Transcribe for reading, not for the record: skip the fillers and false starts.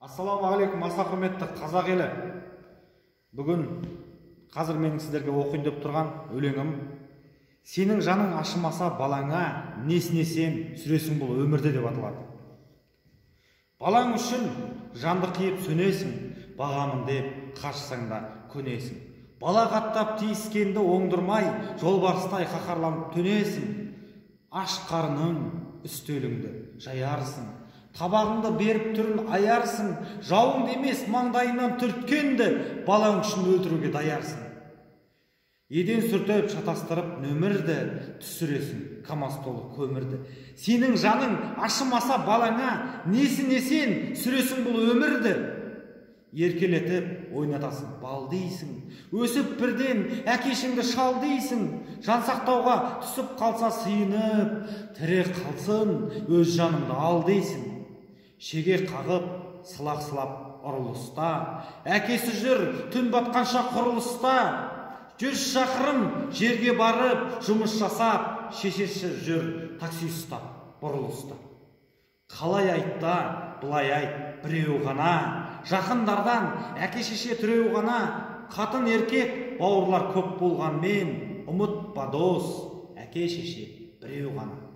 Ассалаумағалейкум, аса құрметті қазақ елі. Бүгін қазір менің сіздерге оқиын деп тұрған өлеңім: сенің жаның ашымаса балаңа, несіне сен сүресің бұл өмірде, деп аталады. Балаң үшін жанды қиып сөнесің, бағамын деп қашсаң да көнесің. Бала қаттап тиіскенді оңдырмай, жолбарыстай қаһарланып төнесің. Аш қарның үстеліңді жаярсың, табағыңды беріп түрін аярсың. Жауыңды емес маңдайынан түрткенді балаң үшін өлтіруге даярсың. Еден сүртіп шатастырып нөмірді, түсіресің камаз толы көмірді. Сенің жаның ашымаса балаңа, несіне сен сүресің бұл өмірді. Еркелетіп ойнатасың бал дейсің, өсіп бірден әкешіңді шал дейсің. Жан сақтауға түсіп қалса сыйынып, тірі қалсын өз жаныңды ал дейсің. Шеге қағып сылақ-сылап ұрылыста, әкесі жүр түн батқанша құрылыста. 100 шақырым жерге барып жұмыс жасап, шешесі жүр такси ұстап бұрылыста. Қалай айтта, былай айт біреу ғана, жақындардан әке-шеше түреу ғана. Қатын еркек бауырлар көп болғанмен, ұмытпа дос, әке-шеше біреу ғана.